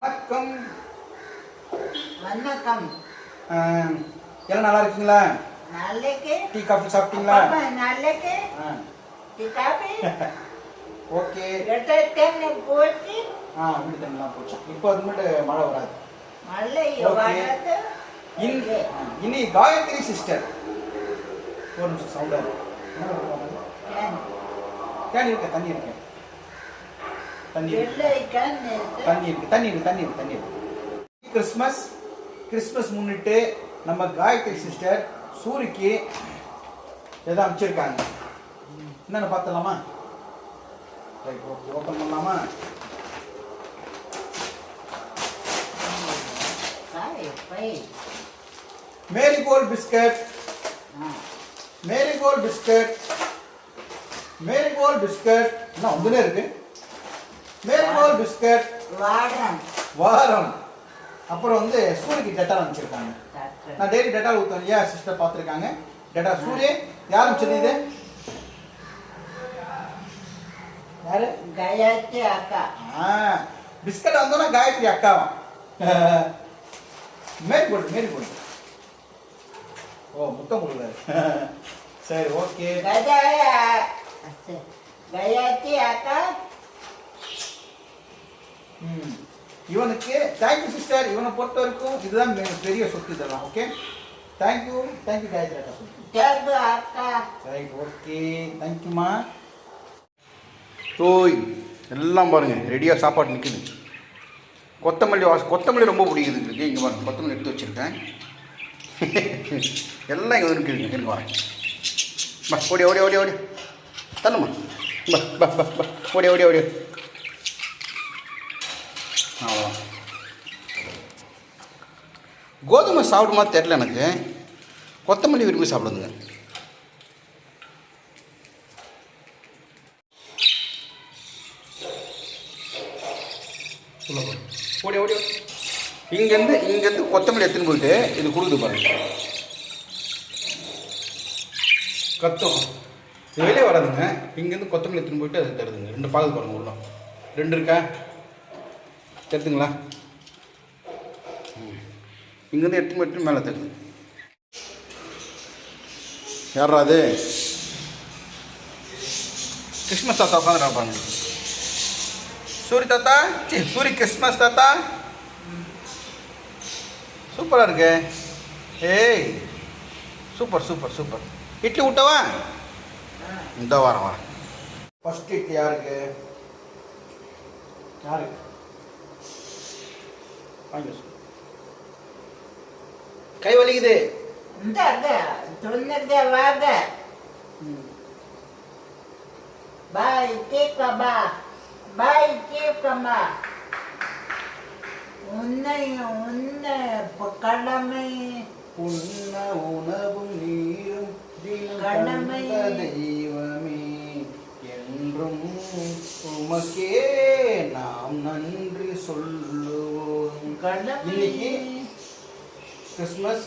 வணக்கம். வணக்கம். எல்லாம் நல்லா இருக்கீங்களா? நாளைக்கு டீ காஃபி சாப்பிட்டீங்களா? நாளைக்கு டீ காஃபி. ஓகே. தண்ணி போச்சு. வீடு தண்ணிலாம் போச்சு. இப்போ அது மட்டும் மழை வராது. மழை வராது. இனி காயத்ரி சிஸ்டர் ஒரு நிமிஷம் சவுண்டா இருக்கு. தண்ணி இருக்கு தண்ணி இருக்கு தண்ணி இருக்கு. கிறிஸ்மஸ் முன்னிட்டு நம்ம காயத்ரி சிஸ்டர் சூரிக்கு எதாவது அமைச்சிருக்காங்க. என்னென்ன பார்த்தலாமா? ரைட், ஓகே, ஓப்பன் பண்ணலாமா? Marigold biscuit, marigold biscuit, marigold biscuit என்ன ஒன்றுனே இருக்கு. மேரிகோல்ட் பிஸ்கட் வாரம். அப்புறம் வந்து சூரியக்கு டெட்டால் அனுப்பிச்சிருக்காங்க. நான் டெய்லி டெட்டால் ஊற்றுவேன் இல்லையா, சிஸ்டர் பார்த்துருக்காங்க. டெட்டால் சூரிய யார் அனுப்பிச்சது? இது யாரு? காயத்ரி அக்கா. பிஸ்கட் வந்தோன்னா காயத்ரி அக்காவும். Marigold marigold. ஓ, முத்தம் கொடுக்குறாரு. சரி, ஓகே. காயத்ரி அக்கா. இவனுக்கு தேங்க்யூ சிஸ்டர். இவனை பொறுத்த வரைக்கும் இதுதான் பெரிய சொத்து இதெல்லாம். ஓகே, தேங்க்யூ தேங்க்யூ காயத்ரி அக்கா சொல்லு. தேங்க்யூ அக்கா. ரைட், ஓகே, தேங்க்யூமா. ஓய், எல்லாம் பாருங்க ரெடியாக சாப்பாடு நிற்குது. கொத்தமல்லி ரொம்ப பிடிக்குது இருக்கு. இங்கே பாருங்க, கொத்தமல்லி எடுத்து வச்சுருக்கேன். எல்லாம் இங்கே இருக்குதுங்க. எனக்கு வரேன். பா, ஓடி ஓடி ஓடி ஓடி தள்ளுமா. பா பா பா பா, ஓடி ஓடி ஓடி. அவ்வளோ. கோதுமை சாப்பிடுமா தெரில எனக்கு. கொத்தமல்லி விரும்பி சாப்பிடுங்க. ஓடி ஓடி. இங்கேருந்து கொத்தமல்லி எடுத்துன்னு போயிட்டு இது கொடுக்குது பாருங்க. கத்தம் இது வெளியே வராதுங்க. இங்கேருந்து கொத்தமல்லி எடுத்துன்னு போயிட்டு அது தருதுங்க. 2 பாகுது பாருங்க. உள்ள 2 இருக்கா? தெரியுதுங்களா? இங்கேருந்து எடுத்து மேலே தருது. யாரா அது? கிறிஸ்மஸ் தாத்தா உட்காந்துருப்பாங்க. சூரி தாத்தா, சூரி கிறிஸ்மஸ் தாத்தா. சூப்பராக இருக்கு. ஏய், சூப்பர் சூப்பர் சூப்பர். இட்லி விட்டவா? இந்த வாரம் ஃபர்ஸ்ட் இட்லி யாருக்கு? யாருக்கு? கை வலிக்குது. பாய் கேக்கமா, பாய் கேக்கமா. உன்னை கடமை உண்ண உணவும் நீரும் கடமை தெய்வமே என்றும் உமக்கே நாம் நன்றி சொல்லுவோம். இன்னைக்கு கிறிஸ்மஸ்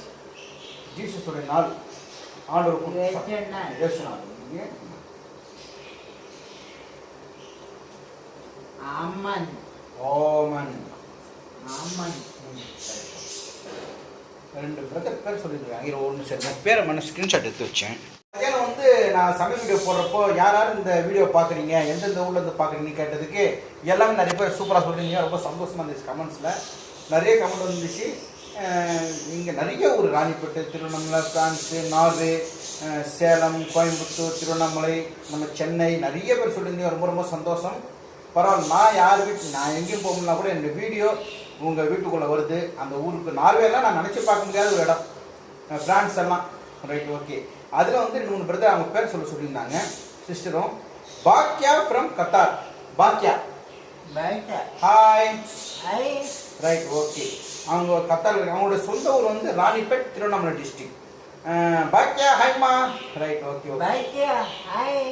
ஜீசஸோட நாள். ஆண்டவர் நாள். ஆமன் ஓமன் ஆமன். 2 பிரதர் பேர் சொல்லியிருக்காங்க. ஒன்று சரி, நான் பேரை ஸ்க்ரீன்ஷாட் எடுத்து வச்சேன். மதியானம் வந்து நான் சமையல் வீடியோ போடுறப்போ யாராவது இந்த வீடியோ பார்க்குறீங்க, எந்தெந்த ஊர்லேருந்து பார்க்குறீங்கன்னு கேட்டதுக்கு எல்லாமே நிறைய பேர் சூப்பராக சொல்கிறீங்க. ரொம்ப சந்தோஷமாக இருந்துச்சு. கமெண்ட்ஸில் நிறைய கமெண்ட் வந்துச்சு. இங்கே நிறைய ஊர், ராணிப்பேட்டை, திருவண்ணாமலை, பிரான்ஸு, நார்வே, சேலம், கோயம்புத்தூர், திருவண்ணாமலை, நம்ம சென்னை, நிறைய பேர் சொல்லியிருந்தீங்க. ரொம்ப ரொம்ப சந்தோஷம். பரவாயில்ல. நான் எங்கேயும் போகணும்னா கூட என்னோடய வீடியோ உங்கள் வீட்டுக்குள்ளே வருது. அந்த ஊருக்கு நார்வேலாம் நான் நினச்சி பார்க்க முடியாத ஒரு இடம். ஃப்ரான்ஸ் எல்லாம். Right, okay. அதில் வந்து 3 பிரதர் அவங்க பேர் சொல்லியிருந்தாங்க. சிஸ்டரும் பாக்கியா from Qatar. Baakiya, hi. Right, okay. அவங்க கத்தார். அவங்களோட சொந்த ஊர் வந்து ராணிப்பேட், திருவண்ணாமலை டிஸ்ட்ரிக்ட். பாக்கியா, ஹாய்மா. Right, okay. பாக்கியா, ஹாய்.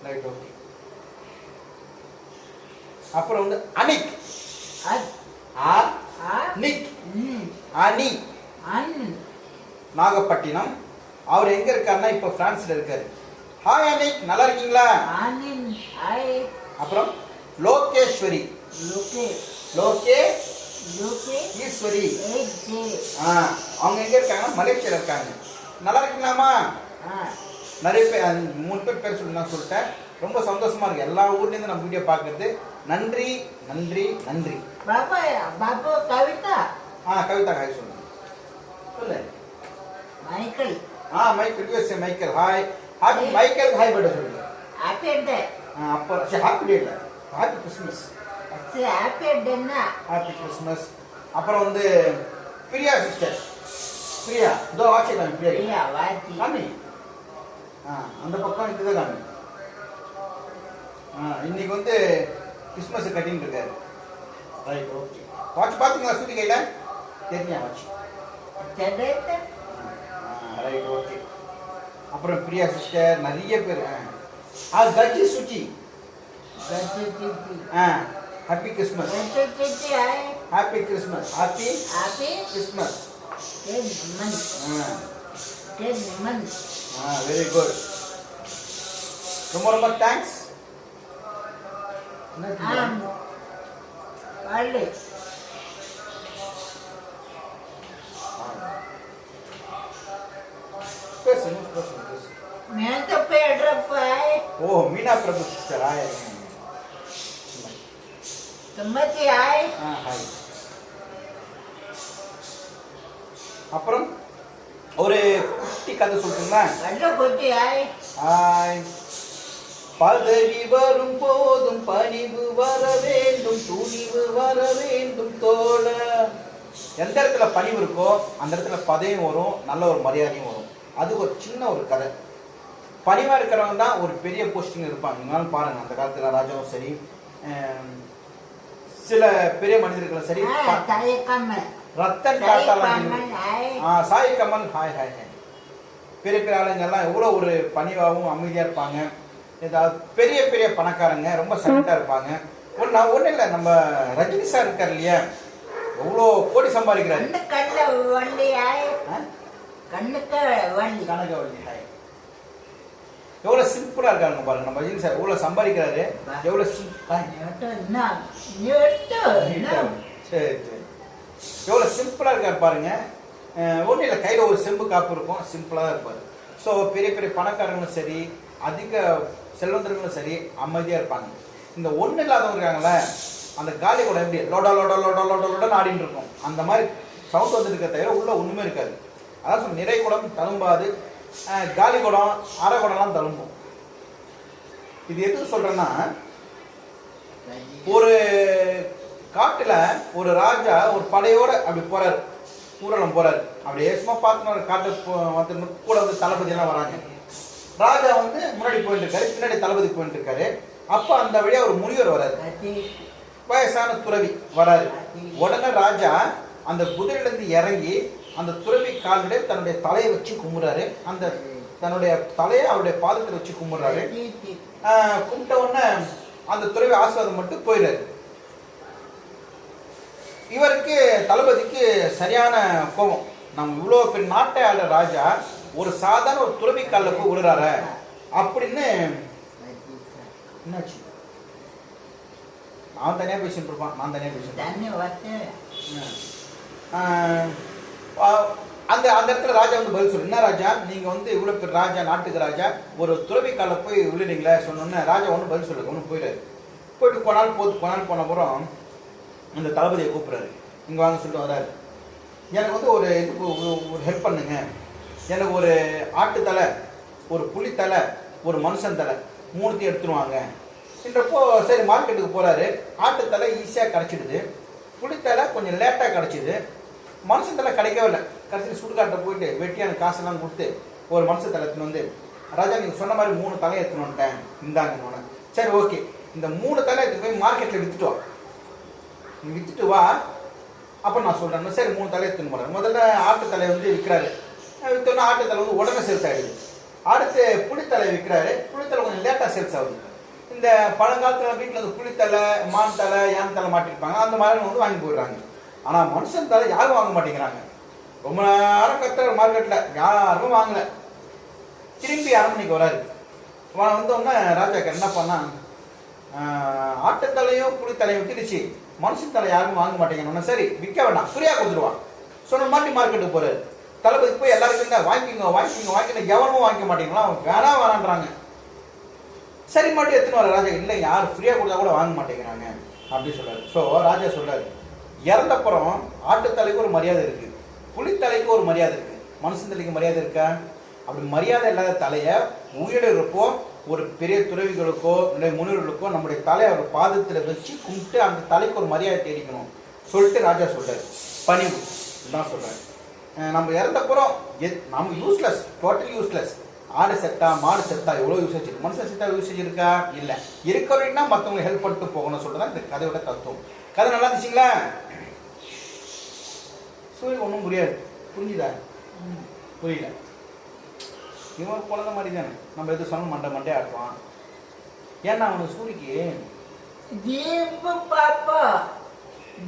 Right, okay. அப்புறம் வந்து அனிக். அனி நாகப்பட்டினம். அவர் எங்க இருக்காருன்னா இப்போ பிரான்ஸ்ல இருக்காரு. ஹாய் அனிக், நல்லா இருக்கீங்களா? ஹாய். அப்புறம் லோகேஸ்வரி. லோகே லோகே லோகே ஈஸ்வரி. ஏஜே. அவங்க எங்க இருக்காங்க? மலேசியால இருக்காங்க. நல்லா இருக்கீங்களாமா? நிறைய பேர் 3 பேர் சொல்லி நான் சொல்லிட்டேன். ரொம்ப சந்தோஷமா இருக்கு எல்லா ஊர்லேருந்து நம்ம வீடியோ பார்க்கறது. நன்றி நன்றி நன்றி. பாபா பாபு கவிதா. கவிதா ஹாய் சொல்லுங்க. சொல்லு. Michael. Michael USA Michael hi. Happy Michael hi birthday சொல்லுங்க. Happy birthday. அப்போ ஹாப்பி டே இல்ல, ஹாப்பி கிறிஸ்மஸ். ஹாப்பி பர்த்டேனா ஹாப்பி கிறிஸ்மஸ். அப்புறம் வந்து பிரியா சிஸ்டர். பிரியா இதோ வாட்சி காமி. பிரியா வாட்சி காமி. அந்த பக்கம் இதுதான் காமி. இன்னைக்கு வந்து கிறிஸ்மஸ் கட்டின்னு இருக்காரு. Right okay. வாட்ச் பார்த்தீங்களா சுத்தி கையில? தெரியா வாட்ச்? Right okay. அப்புறம் பிரியா சிஸ்டர் நிறைய பேர். Gaji Suchi. Gaji Suchi. Happy Christmas. Gaji Suchi hi. Happy Christmas. Happy Christmas. Good month. Very good. ரொம்ப ரொம்ப தேங்க்ஸ். Always. பேசு. मैं तो पेड़ पाए. ஓ மீனா பிரபு சிஸ்டர் ஆய். तुम्हारी आए. ஹாய். அப்புறம் ஒரு குட்டி கதை சொல்றீங்களா? கண்ணு குட்டி ஆய். ஹாய். பதவி வரும் போதும் பணிவு வர வேண்டும், துணிவு வர வேண்டும் தோழ. எந்த இடத்துல பணிவு இருக்கோ அந்த இடத்துல பதவியும் வரும், நல்ல ஒரு மரியாதையும் வரும். அது ஒரு சின்ன ஒரு கதை. பணிவா இருக்கிறவங்க தான் ஒரு பெரிய போஸ்டிங் இருப்பாங்க. நீங்களும் பாருங்க, அந்த காலத்துல ராஜாவும் சரி, சில பெரிய மனிதர்களும் சரி. Ratan Tata Sai Kamal hi hi hi. பெரிய பெரிய ஆளுங்க எல்லாம் எவ்வளோ ஒரு பணிவாகவும் அமைதியாக இருப்பாங்க. ஏதாவது பெரிய பெரிய பணக்காரங்க ரொம்ப சைலண்டாக இருப்பாங்க. ஒன்றும் இல்லை, நம்ம ரஜினி சார் இருக்கார் இல்லையா, எவ்வளோ கோடி சம்பாதிக்கிறாரு. கனகவள்ளி ஹாய். எவ்வளோ சிம்பிளாக இருக்காங்க பாருங்க. நம்ம ரஜினி சார் எவ்வளோ சம்பாதிக்கிறாரு, எவ்வளோ சரி சரி எவ்வளோ சிம்பிளாக இருக்கார் பாருங்க. ஒன்றும் இல்லை, கையில் ஒரு செம்பு காப்பு இருக்கும், சிம்பிளாக தான் இருப்பார். ஸோ பெரிய பெரிய பணக்காரங்களும் சரி, அதிக செல்வந்தர்களும் சரி அமைதியாக இருப்பாங்க. இந்த ஒன்றும் இல்லாதவங்க இருக்காங்களே, அந்த காலி கூட எப்படி லோடா லோடா லோடா லோடா லோடான்னு ஆடின்னு இருக்கும். அந்த மாதிரி சவுண்ட் வந்துருக்க தவிர உள்ள ஒன்றுமே இருக்காது. அதான் நிறை குடம் தழும்பாது, காலி குடம் அரை குடம்லாம் தழும்பும். இது எதுக்கு சொல்கிறேன்னா, ஒரு காட்டுல ஒரு ராஜா ஒரு படையோட அப்படி போறாரு, ஊர்வலம் போறாரு. அப்படியே சும்மா பார்த்து காட்டு கூட வந்து தளபதி எல்லாம் வராங்க. ராஜா வந்து முன்னாடி போயிட்டு இருக்காரு, பின்னாடி தளபதி போயிட்டு இருக்காரு. அப்ப அந்த வழியா ஒரு முனிவர் வராரு, வயசான துறவி வராரு. உடனே ராஜா அந்த குதிரையில இருந்து இறங்கி அந்த துறவி காலிட தன்னுடைய தலையை வச்சு கும்பிடுறாரு. அந்த தன்னுடைய தலையை அவருடைய பாதத்தில் வச்சு கும்பிடுறாரு. கும்பிட்ட உடனே அந்த துறவி ஆசீர்வாதம் மட்டும் போயிடுறாரு. இவருக்கு தளபதிக்கு சரியான கோபம். நம்ம இவ்வளோ பெரிய நாட்டை ஆளுற ராஜா ஒரு சாதாரண ஒரு துறவி காலில் போய் விடுறாரு அப்படின்னு. என்னாச்சு? அவன் தனியாக பேசிட்டு இருப்பான், நான் தனியாக பேசிட்டு அந்த அந்த இடத்துல ராஜா வந்து பதில் சொல்லு. என்ன ராஜா, நீங்க வந்து இவ்வளவு பேர் ராஜா, நாட்டுக்கு ராஜா, ஒரு துறவி கால போய் விழுறீங்களே சொன்னோன்னே ராஜா ஒன்றும் பதில் சொல்லுங்க. ஒன்றும் போயிடாரு. போயிட்டு கொஞ்ச நாள் போன அப்புறம் இந்த தளபதியை கூப்பிட்றாரு. இங்கே வாங்க சொல்லிட்டு வர்றாரு. எனக்கு வந்து ஒரு ஒரு ஹெல்ப் பண்ணுங்க. எனக்கு ஒரு ஆட்டுத்தலை, ஒரு புலித்தலை, ஒரு மனுஷன் தலை, மூணுத்தையும் எடுத்துருவாங்க என்றப்போ சரி மார்க்கெட்டுக்கு போகிறாரு. ஆட்டுத்தலை ஈஸியாக கிடச்சிடுது, புலித்தலை கொஞ்சம் லேட்டாக கிடச்சிது, மனுஷன் தலை கிடைக்கவே இல்லை. கடைசியில் சுடுகாட்டை போயிட்டு வெட்டியான காசெல்லாம் கொடுத்து ஒரு மனுஷன் தலை எடுத்துன்னு வந்து, ராஜா நீங்கள் சொன்ன மாதிரி 3 தலையை எடுத்துன்னு வந்துட்டேன், இந்தாங்க. சரி ஓகே, இந்த 3 தலை எடுத்து போய் மார்க்கெட்டில் விற்றுட்டு வா, நீ விற்றுட்டு வா, அப்போ நான் சொல்கிறேன். சரி 3 தலையை எடுத்துன்னு போகிறேன். முதல்ல ஆட்டுத்தலை வந்து விற்கிறாரு. விற்றோன்னா ஆட்டுத்தலை வந்து உடனே சேல்ஸ் ஆகிடுது. அடுத்து புளித்தலை விற்கிறாரு. புளித்தலை கொஞ்சம் லேட்டாக சேல்ஸ் ஆகுது. இந்த பழங்காலத்தில் வீட்டில் வந்து புளித்தலை, மான் தலை, யான் தலை மாட்டிருப்பாங்க, அந்த மாதிரி வந்து வாங்கி போயிடுறாங்க. ஆனால் மனுஷன் தலை யாரும் வாங்க மாட்டேங்கிறாங்க. ரொம்ப நேரம் கத்துற மார்க்கெட்டில் யாரும் வாங்கலை. திரும்பி அரண்மனைக்கு வராரு. வந்தோடனே ராஜாக்கு என்ன பண்ணா, ஆட்டுத்தலையும் புலித்தலையும் விட்டுடுச்சு, மனுஷன் தலை யாருக்கும் வாங்க மாட்டேங்கன்னு. சரி விற்க வேண்டாம், ஃப்ரீயாக கொடுத்துருவான். சொன்ன மாட்டி மார்க்கெட்டுக்கு போகிறாரு. தளபதிக்கு போய் எல்லாருக்கும் இருந்தால் வாங்கிக்கோங்க எவனும் வாங்கிக்க மாட்டீங்களா, அவங்க வேணான்றாங்க. சரி மாட்டி எத்தனை வர ராஜா, இல்லை யார் ஃப்ரீயாக கொடுத்தா கூட வாங்க மாட்டேங்கிறாங்க அப்படின்னு சொல்றாரு. ஸோ ராஜா சொல்றாரு, இறந்தப்புறம் ஆட்டுத்தலைக்கு ஒரு மரியாதை இருக்கு, புலித்தலைக்கு ஒரு மரியாதை இருக்கு, மனுஷன் தலைக்கு மரியாதை இருக்கா? அப்படி மரியாதை இல்லாத தலையை உயிரோடு இருப்போ ஒரு பெரிய துறவிகளுக்கோ இல்லை முனிவர்களுக்கோ நம்முடைய தலையை அவர் பாதத்தில் வச்சு கும்பிட்டு அந்த தலைக்கு ஒரு மரியாதை தேடிக்கணும் சொல்லிட்டு ராஜா சொல்றாரு. பணிவு தான் சொல்றாரு. நம்ம இறந்தப்புறம் நம்ம யூஸ்லெஸ், டோட்டலி யூஸ்லெஸ். ஆடு செத்தா மாடு செத்தா எவ்வளோ யூசேஜ் இருக்கு, மனுஷன் செத்தா யூசேஜ் இருக்கா? இல்லை. இருக்கிறவங்கன்னா மற்றவங்க ஹெல்ப் பண்ணிட்டு போகணும்னு சொல்லிட்டு தான் இந்த கதையோட தத்துவம். கதை நல்லா இருந்துச்சுங்களா? சூரியன் ஒன்றும் புரியாது, புரிஞ்சுதா? புரியல. இவன் ஒரு குழந்தை மாதிரி தானே, நம்ம எது சொன்ன மண்டே ஆட்டுவான். ஏன்னா அவனுக்கு சூரிக்கு ஜீம்பு பாப்பா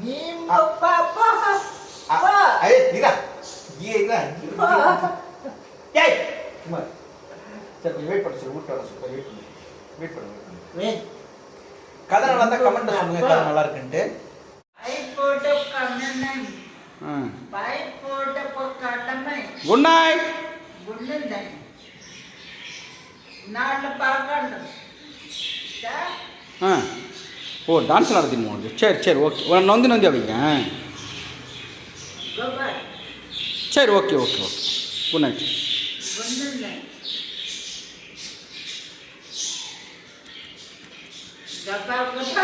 ஜீம்பு பாப்பா வெயிட் பண்ண சொல்லு, வீட்டு வர சொல்லு, வெயிட் பண்ணு. கதை நல்லா தான் கமெண்ட் சொல்லுங்க, கதை நல்லா இருக்குன்ட்டு. Good night. ஓ டான்ஸ் நடத்தின்னு போகுது. சரி சரி ஓகே, நொந்தி அப்படிங்க. சரி okay okay okay, good night. Gak apa-apa.